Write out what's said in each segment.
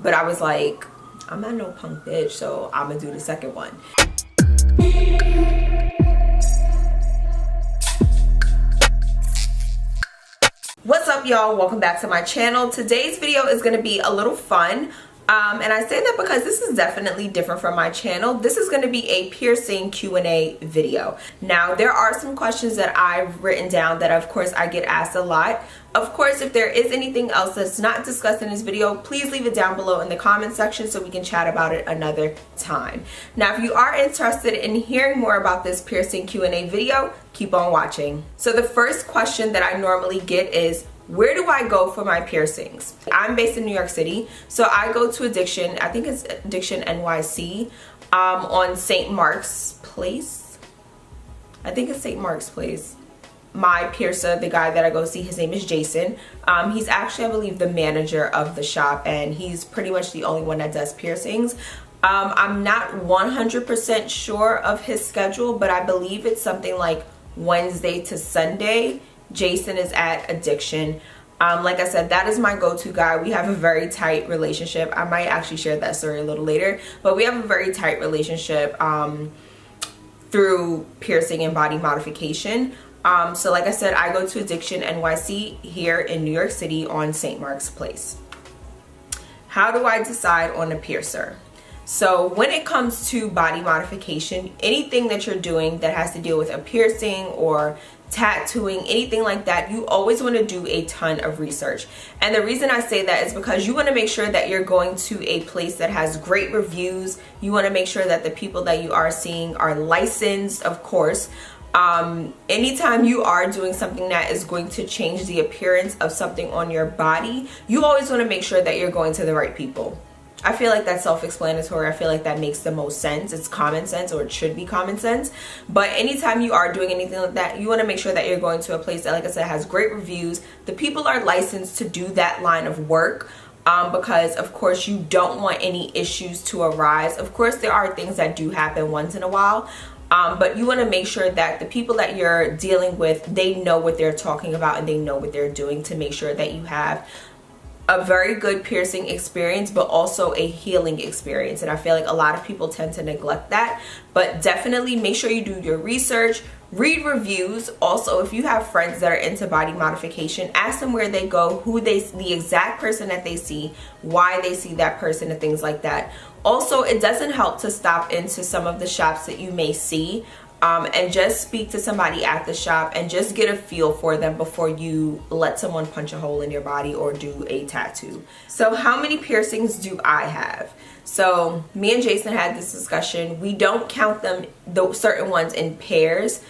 but I was like, I'm not no punk bitch, so I'm gonna do the second one. What's up, y'all? Welcome back to my channel. Today's video is gonna be a little fun. And I say that because this is definitely different from my channel. This is going to be a piercing Q&A video. Now, there are some questions that I've written down that, of course, I get asked a lot. Of course, if there is anything else that's not discussed in this video, please leave it down below in the comment section so we can chat about it another time. Now, if you are interested in hearing more about this piercing Q&A video, keep on watching. So the first question that I normally get is, where do I go for my piercings? I'm based in New York City, so I go to Addiction, I think it's Addiction NYC, on St. Mark's Place. I think it's St. Mark's Place. My piercer, the guy that I go see, his name is Jason. He's actually, I believe, the manager of the shop, and he's pretty much the only one that does piercings. I'm not 100% sure of his schedule, but I believe it's something like Wednesday to Sunday. Jason is at Addiction. Like I said, that is my go-to guy. We have a very tight relationship. I might actually share that story a little later, but we have a very tight relationship through piercing and body modification. So like I said, I go to Addiction NYC here in New York City on St. Mark's Place. How do I decide on a piercer? So when it comes to body modification, anything that you're doing that has to deal with a piercing or tattooing, anything like that, you always want to do a ton of research. And the reason I say that is because you want to make sure that you're going to a place that has great reviews. You want to make sure that the people that you are seeing are licensed, of course. Anytime you are doing something that is going to change the appearance of something on your body, you always want to make sure that you're going to the right people. I feel like that's self-explanatory. I feel like that makes the most sense. It's common sense, or it should be common sense. But anytime you are doing anything like that, you want to make sure that you're going to a place that, like I said, has great reviews. The people are licensed to do that line of work. Because of course you don't want any issues to arise. Of course there are things that do happen once in a while. But you want to make sure that the people that you're dealing with, they know what they're talking about and they know what they're doing, to make sure that you have a very good piercing experience, but also a healing experience. And I feel like a lot of people tend to neglect that. But definitely make sure you do your research, read reviews. Also, if you have friends that are into body modification, ask them where they go, the exact person that they see, why they see that person, and things like that. Also, it doesn't help to stop into some of the shops that you may see and just speak to somebody at the shop and just get a feel for them before you let someone punch a hole in your body or do a tattoo. So how many piercings do I have? So me and Jason had this discussion. We don't count them, those certain ones, in pairs.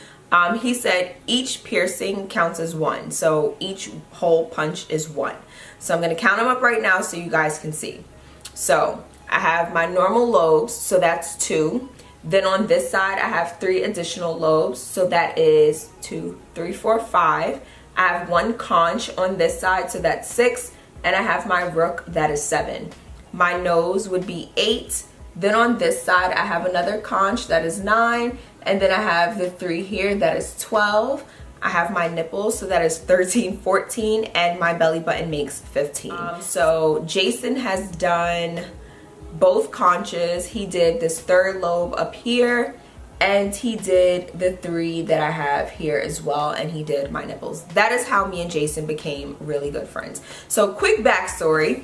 He said each piercing counts as one, so each hole punch is one. So I'm going to count them up right now so you guys can see. So I have my normal lobes, so that's 2. Then on this side, I have 3 additional lobes, so that is 2, 3, 4, 5. I have 1 conch on this side, so that's 6. And I have my rook, that is 7. My nose would be 8. Then on this side, I have another conch, that is 9. And then I have the 3 here, that is 12. I have my nipples, so that is 13, 14. And my belly button makes 15. So Jason has done both conches. He did this 3rd lobe up here, and he did the 3 that I have here as well, and he did my nipples. That is how me and Jason became really good friends. So quick backstory,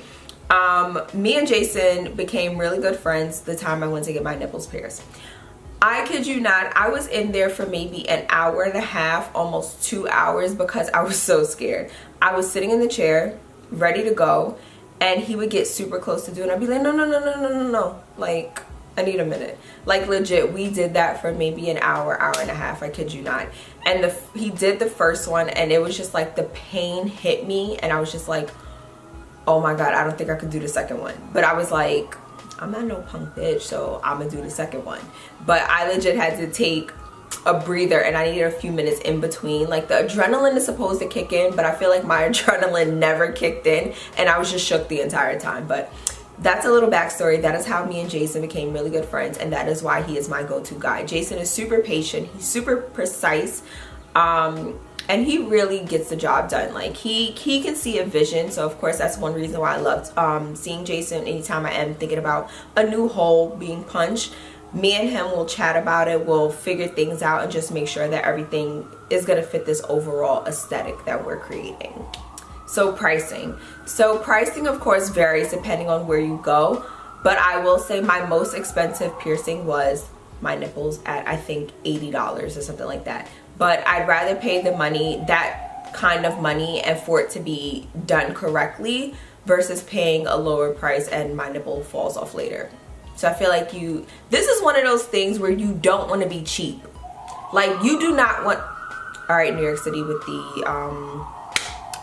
me and Jason became really good friends the time I went to get my nipples pierced. I kid you not, I was in there for maybe an hour and a half, almost 2 hours, because I was so scared. I was sitting in the chair ready to go, and he would get super close to do it, and I'd be like, no, like, I need a minute. Like, legit, we did that for maybe an hour, hour and a half, I kid you not. And he did the first one, and it was just like the pain hit me, and I was just like, oh my God, I don't think I could do the second one. But I was like, I'm not no punk bitch, so I'm gonna do the second one. But I legit had to take a breather, and I needed a few minutes in between. Like, the adrenaline is supposed to kick in, but I feel like my adrenaline never kicked in, and I was just shook the entire time. But that's a little backstory. That is how me and Jason became really good friends, and that is why he is my go-to guy. Jason is super patient, he's super precise. and he really gets the job done. Like he can see a vision. So of course that's one reason why I loved seeing Jason. Anytime I am thinking about a new hole being punched, me and him will chat about it, we'll figure things out and just make sure that everything is going to fit this overall aesthetic that we're creating. So pricing of course varies depending on where you go, but I will say my most expensive piercing was my nipples at I think $80 or something like that. But I'd rather pay the money, that kind of money, and for it to be done correctly versus paying a lower price and my nipple falls off later. So I feel like this is one of those things where you don't want to be cheap. Like you do not want, all right, New York City with the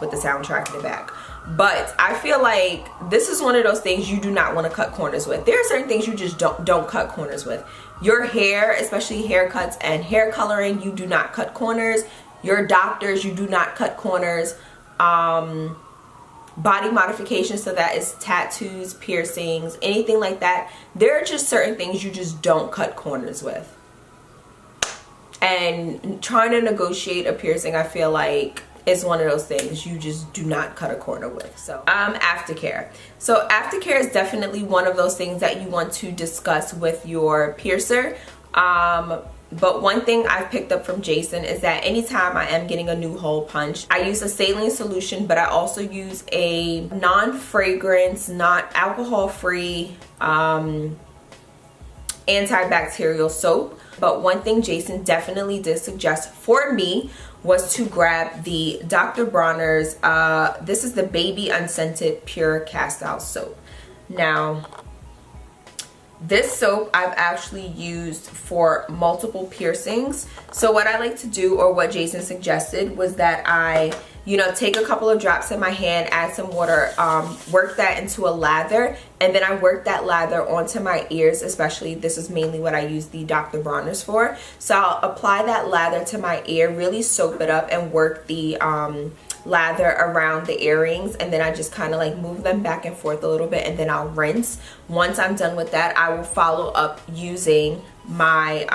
soundtrack in the back. But I feel like this is one of those things you do not want to cut corners with. There are certain things you just don't cut corners with. Your hair, especially haircuts and hair coloring, you do not cut corners. Your doctors, you do not cut corners. Body modification, so that is tattoos, piercings, anything like that. There are just certain things you just don't cut corners with. And trying to negotiate a piercing, I feel like it's one of those things you just do not cut a corner with. So aftercare. So aftercare is definitely one of those things that you want to discuss with your piercer. But one thing I've picked up from Jason is that anytime I am getting a new hole punched, I use a saline solution, but I also use a non-fragrance, not alcohol-free antibacterial soap. But one thing Jason definitely did suggest for me was to grab the Dr. Bronner's, this is the Baby Unscented Pure Castile soap. Now, this soap I've actually used for multiple piercings. So what I like to do, or what Jason suggested, was that I, take a couple of drops in my hand, add some water, work that into a lather, and then I work that lather onto my ears. Especially, this is mainly what I use the Dr. Bronner's for. So I'll apply that lather to my ear, really soap it up, and work the lather around the earrings, and then I just kind of like move them back and forth a little bit, and then I'll rinse. Once I'm done with that, I will follow up using my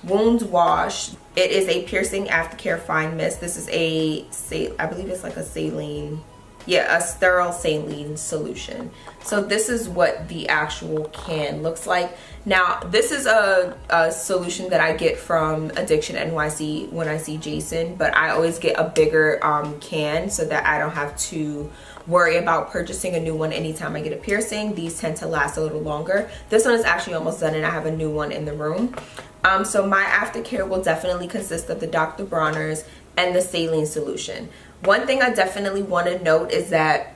wound wash. It is a piercing aftercare fine mist. This is I believe it's like a saline, yeah, a sterile saline solution. So this is what the actual can looks like. Now this is a solution that I get from Addiction NYC when I see Jason, but I always get a bigger can so that I don't have to worry about purchasing a new one anytime I get a piercing. These tend to last a little longer. This one is actually almost done and I have a new one in the room. So my aftercare will definitely consist of the Dr. Bronner's and the saline solution. One thing I definitely want to note is that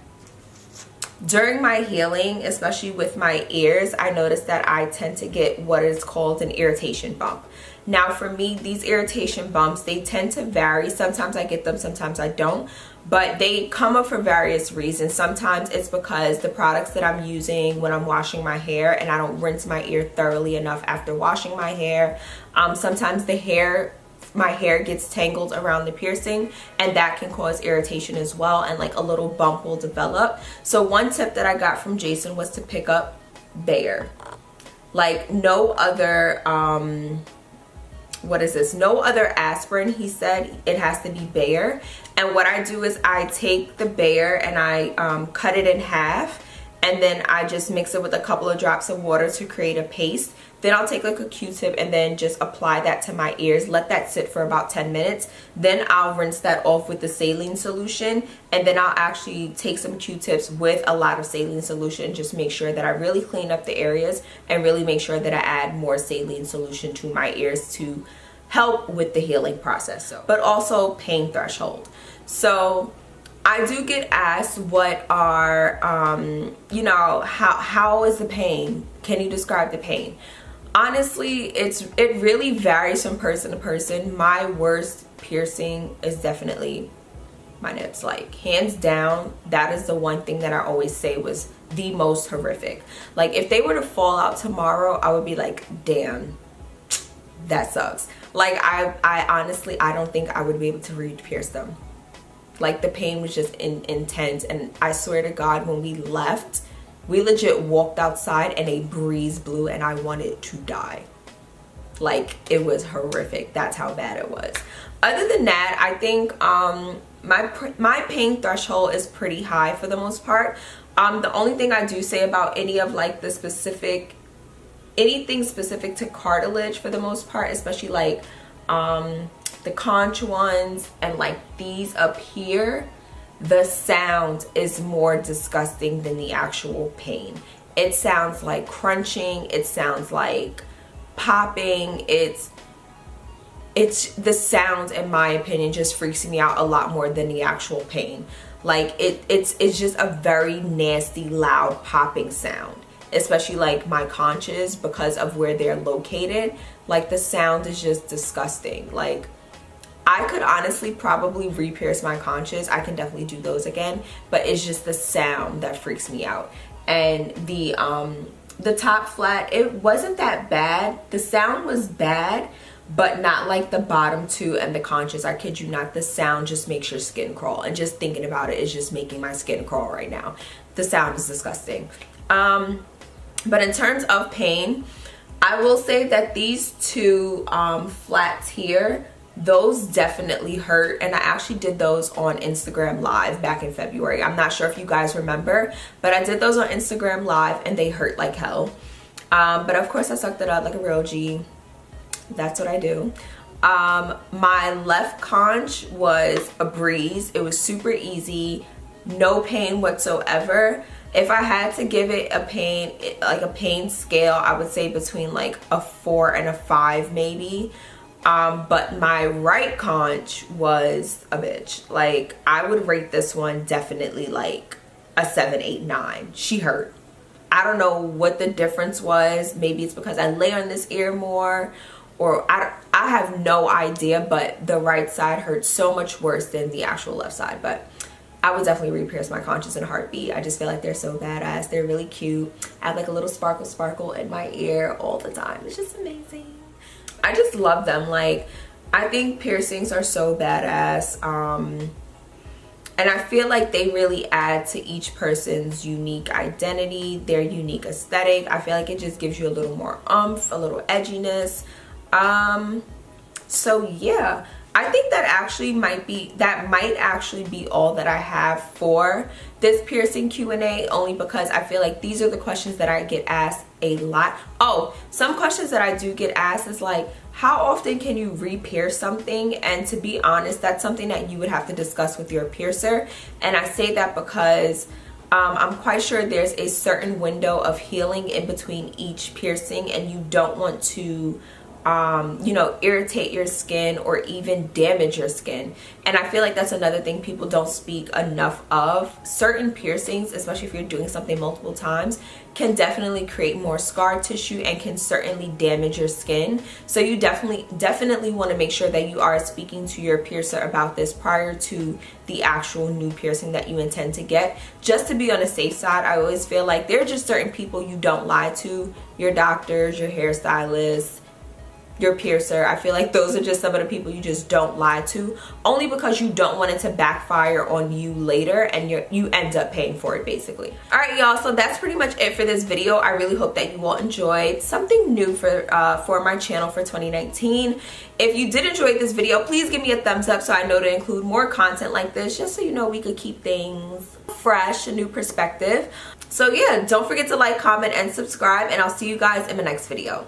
during my healing, especially with my ears, I noticed that I tend to get what is called an irritation bump. Now for me, these irritation bumps, they tend to vary. Sometimes I get them, sometimes I don't, but they come up for various reasons. Sometimes it's because the products that I'm using when I'm washing my hair and I don't rinse my ear thoroughly enough after washing my hair. Sometimes my hair gets tangled around the piercing, and that can cause irritation as well, and like a little bump will develop. So one tip that I got from Jason was to pick up Bayer. Like no other no other aspirin. He said it has to be Bayer. And what I do is I take the Bayer and I cut it in half, and then I just mix it with a couple of drops of water to create a paste. Then I'll take like a Q-tip and then just apply that to my ears, let that sit for about 10 minutes. Then I'll rinse that off with the saline solution, and then I'll actually take some Q-tips with a lot of saline solution, just make sure that I really clean up the areas and really make sure that I add more saline solution to my ears to help with the healing process. But also pain threshold. So I do get asked what are, how is the pain? Can you describe the pain? Honestly, it really varies from person to person. My worst piercing is definitely my nips. Like hands down, that is the one thing that I always say was the most horrific. Like if they were to fall out tomorrow, I would be like, damn, that sucks. Like I honestly, I don't think I would be able to re-pierce them. Like the pain was just intense, and I swear to God, when we left, we legit walked outside and a breeze blew and I wanted to die. Like, it was horrific. That's how bad it was. Other than that, I think my pain threshold is pretty high for the most part. The only thing I do say about any of like the anything specific to cartilage for the most part, especially like the conch ones and like these up here, the sound is more disgusting than the actual pain. It sounds like crunching, it sounds like popping, it's the sound, in my opinion, just freaks me out a lot more than the actual pain. Like it's just a very nasty, loud popping sound, especially like my conches, because of where they're located. Like, the sound is just disgusting. Like, I could honestly probably re-pierce my conches. I can definitely do those again, but it's just the sound that freaks me out. And the top flat, it wasn't that bad. The sound was bad, but not like the bottom two and the conches. I kid you not, the sound just makes your skin crawl, and just thinking about it is just making my skin crawl right now. The sound is disgusting. But in terms of pain, I will say that these two flats here, those definitely hurt, and I actually did those on Instagram Live back in February. I'm not sure if you guys remember, but I did those on Instagram Live and they hurt like hell. But of course I sucked it up like a real G. That's what I do. My left conch was a breeze. It was super easy, no pain whatsoever. If I had to give it a pain scale, I would say between like a 4 and a 5 maybe. But my right conch was a bitch. Like, I would rate this one definitely like a 7, 8, 9. She hurt. I don't know what the difference was. Maybe it's because I lay on this ear more, or I have no idea, but the right side hurt so much worse than the actual left side. But I would definitely re-pierce my conches in a heartbeat. I just feel like they're so badass. They're really cute. I have like a little sparkle in my ear all the time. It's just amazing. I just love them. Like, I think piercings are so badass. And I feel like they really add to each person's unique identity, their unique aesthetic. I feel like it just gives you a little more oomph, a little edginess. So yeah, I think that might actually be all that I have for this piercing Q&A, only because I feel like these are the questions that I get asked a lot. Oh, some questions that I do get asked is like, how often can you re-pierce something? And to be honest, that's something that you would have to discuss with your piercer. And I say that because I'm quite sure there's a certain window of healing in between each piercing, and you don't want to you know, irritate your skin or even damage your skin. And I feel like that's another thing people don't speak enough of. Certain piercings, especially if you're doing something multiple times, can definitely create more scar tissue and can certainly damage your skin. So you definitely want to make sure that you are speaking to your piercer about this prior to the actual new piercing that you intend to get, just to be on the safe side. I always feel like there are just certain people you don't lie to: your doctors, your hairstylists, your piercer. I feel like those are just some of the people you just don't lie to, only because you don't want it to backfire on you later and you end up paying for it, basically. All right, y'all, so that's pretty much it for this video. I really hope that you all enjoyed something new for my channel for 2019. If you did enjoy this video, please give me a thumbs up so I know to include more content like this, just so you know we could keep things fresh, a new perspective. So yeah, don't forget to like, comment, and subscribe, and I'll see you guys in the next video.